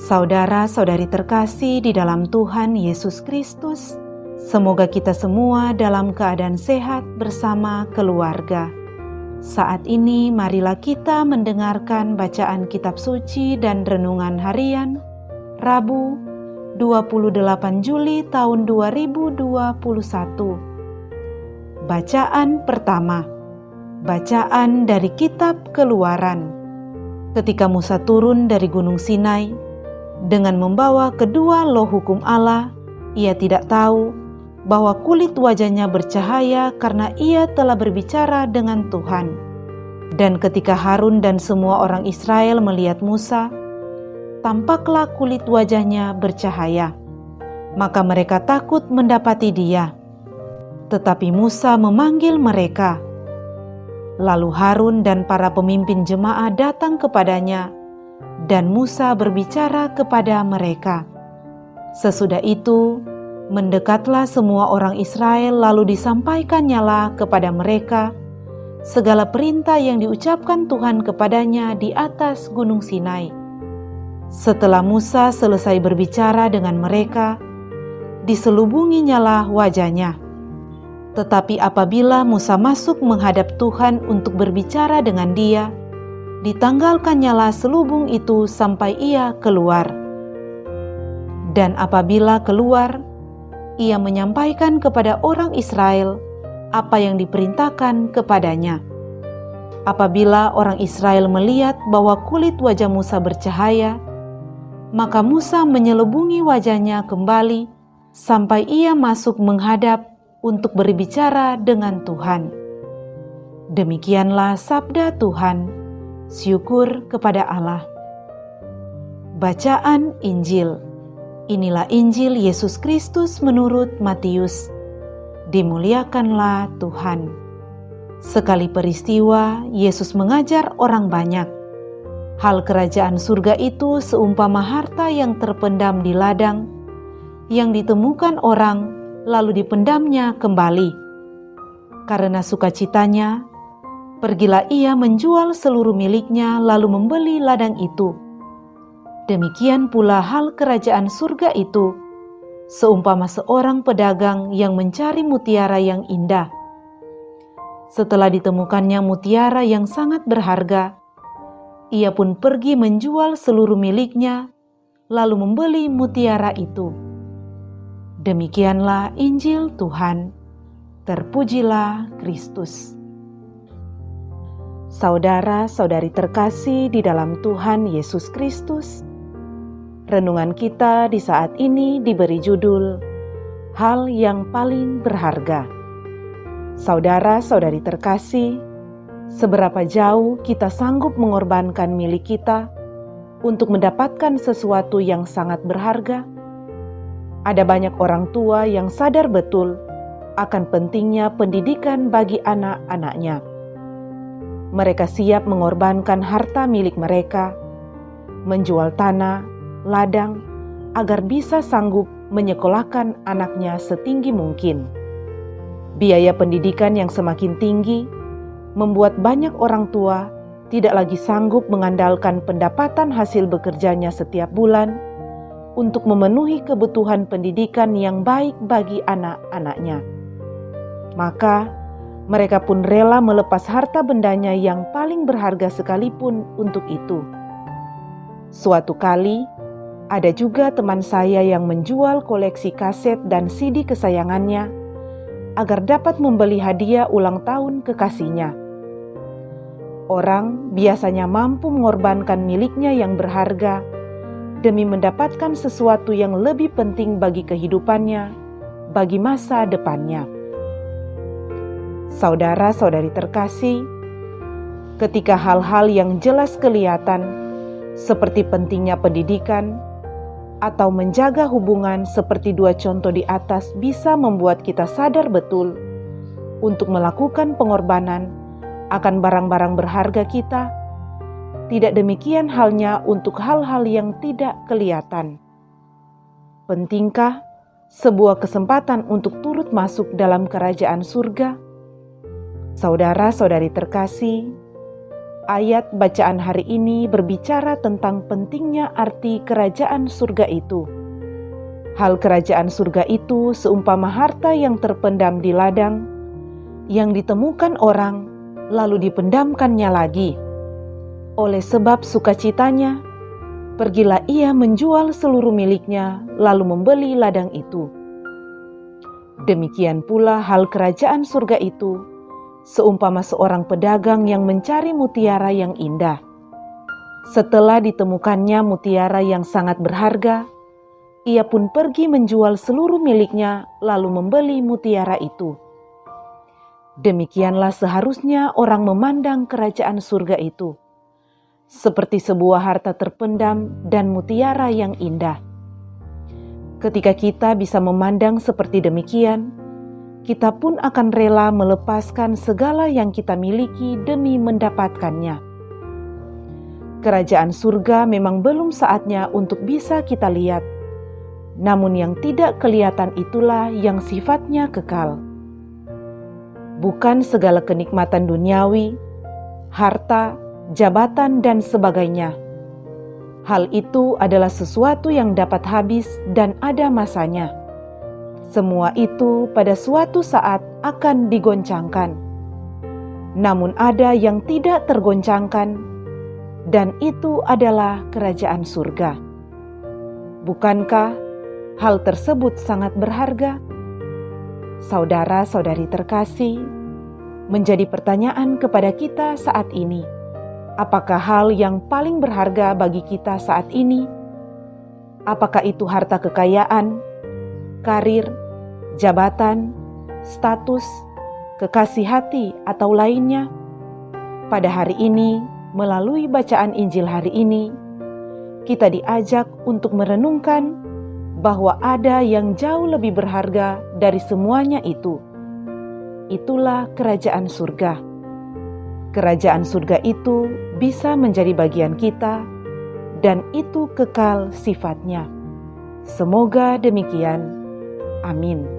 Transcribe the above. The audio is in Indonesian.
Saudara-saudari terkasih di dalam Tuhan Yesus Kristus, semoga kita semua dalam keadaan sehat bersama keluarga. Saat ini marilah kita mendengarkan bacaan kitab suci dan renungan harian Rabu 28 Juli tahun 2021. Bacaan pertama. Bacaan dari kitab Keluaran. Ketika Musa turun dari Gunung Sinai dengan membawa kedua loh hukum Allah, ia tidak tahu bahwa kulit wajahnya bercahaya karena ia telah berbicara dengan Tuhan. Dan ketika Harun dan semua orang Israel melihat Musa, tampaklah kulit wajahnya bercahaya. Maka mereka takut mendapati dia. Tetapi Musa memanggil mereka. Lalu Harun dan para pemimpin jemaah datang kepadanya, dan Musa berbicara kepada mereka. Sesudah itu, mendekatlah semua orang Israel lalu disampaikannyalah kepada mereka segala perintah yang diucapkan Tuhan kepadanya di atas Gunung Sinai. Setelah Musa selesai berbicara dengan mereka, diselubunginyalah wajahnya. Tetapi apabila Musa masuk menghadap Tuhan untuk berbicara dengan dia, ditanggalkannyalah selubung itu sampai ia keluar. Dan apabila keluar, ia menyampaikan kepada orang Israel apa yang diperintahkan kepadanya. Apabila orang Israel melihat bahwa kulit wajah Musa bercahaya, maka Musa menyelubungi wajahnya kembali sampai ia masuk menghadap untuk berbicara dengan Tuhan. Demikianlah sabda Tuhan. Syukur kepada Allah. Bacaan Injil. Inilah Injil Yesus Kristus menurut Matius. Dimuliakanlah Tuhan. Sekali peristiwa, Yesus mengajar orang banyak. Hal kerajaan surga itu seumpama harta yang terpendam di ladang, yang ditemukan orang lalu dipendamnya kembali. Karena sukacitanya, pergilah ia menjual seluruh miliknya lalu membeli ladang itu. Demikian pula hal kerajaan surga itu, seumpama seorang pedagang yang mencari mutiara yang indah. Setelah ditemukannya mutiara yang sangat berharga, ia pun pergi menjual seluruh miliknya lalu membeli mutiara itu. Demikianlah Injil Tuhan. Terpujilah Kristus. Saudara-saudari terkasih di dalam Tuhan Yesus Kristus, renungan kita di saat ini diberi judul Hal yang Paling Berharga. Saudara-saudari terkasih, seberapa jauh kita sanggup mengorbankan milik kita untuk mendapatkan sesuatu yang sangat berharga? Ada banyak orang tua yang sadar betul akan pentingnya pendidikan bagi anak-anaknya. Mereka siap mengorbankan harta milik mereka, menjual tanah, ladang, agar bisa sanggup menyekolahkan anaknya setinggi mungkin. Biaya pendidikan yang semakin tinggi membuat banyak orang tua tidak lagi sanggup mengandalkan pendapatan hasil bekerjanya setiap bulan untuk memenuhi kebutuhan pendidikan yang baik bagi anak-anaknya. Maka, mereka pun rela melepas harta bendanya yang paling berharga sekalipun untuk itu. Suatu kali, ada juga teman saya yang menjual koleksi kaset dan CD kesayangannya agar dapat membeli hadiah ulang tahun kekasihnya. Orang biasanya mampu mengorbankan miliknya yang berharga demi mendapatkan sesuatu yang lebih penting bagi kehidupannya, bagi masa depannya. Saudara-saudari terkasih, ketika hal-hal yang jelas kelihatan, seperti pentingnya pendidikan, atau menjaga hubungan seperti dua contoh di atas bisa membuat kita sadar betul untuk melakukan pengorbanan akan barang-barang berharga kita, tidak demikian halnya untuk hal-hal yang tidak kelihatan. Pentingkah sebuah kesempatan untuk turut masuk dalam kerajaan surga? Saudara-saudari terkasih, Ayat bacaan hari ini berbicara tentang pentingnya arti kerajaan surga itu. Hal kerajaan surga itu seumpama harta yang terpendam di ladang, yang ditemukan orang, lalu dipendamkannya lagi. Oleh sebab sukacitanya, pergilah ia menjual seluruh miliknya, lalu membeli ladang itu. Demikian pula hal kerajaan surga itu, seumpama seorang pedagang yang mencari mutiara yang indah. Setelah ditemukannya mutiara yang sangat berharga, ia pun pergi menjual seluruh miliknya, lalu membeli mutiara itu. Demikianlah seharusnya orang memandang kerajaan surga itu, seperti sebuah harta terpendam dan mutiara yang indah. Ketika kita bisa memandang seperti demikian, kita pun akan rela melepaskan segala yang kita miliki demi mendapatkannya. Kerajaan surga memang belum saatnya untuk bisa kita lihat, namun yang tidak kelihatan itulah yang sifatnya kekal. Bukan segala kenikmatan duniawi, harta, jabatan, dan sebagainya. Hal itu adalah sesuatu yang dapat habis dan ada masanya. Semua itu pada suatu saat akan digoncangkan. Namun ada yang tidak tergoncangkan, dan itu adalah kerajaan surga. Bukankah hal tersebut sangat berharga? Saudara-saudari terkasih, menjadi pertanyaan kepada kita saat ini. Apakah hal yang paling berharga bagi kita saat ini? Apakah itu harta kekayaan, karir, jabatan, status, kekasih hati, atau lainnya? Pada hari ini, melalui bacaan Injil hari ini, kita diajak untuk merenungkan bahwa ada yang jauh lebih berharga dari semuanya itu. Itulah kerajaan surga. Kerajaan surga itu bisa menjadi bagian kita, dan itu kekal sifatnya. Semoga demikian. Amin.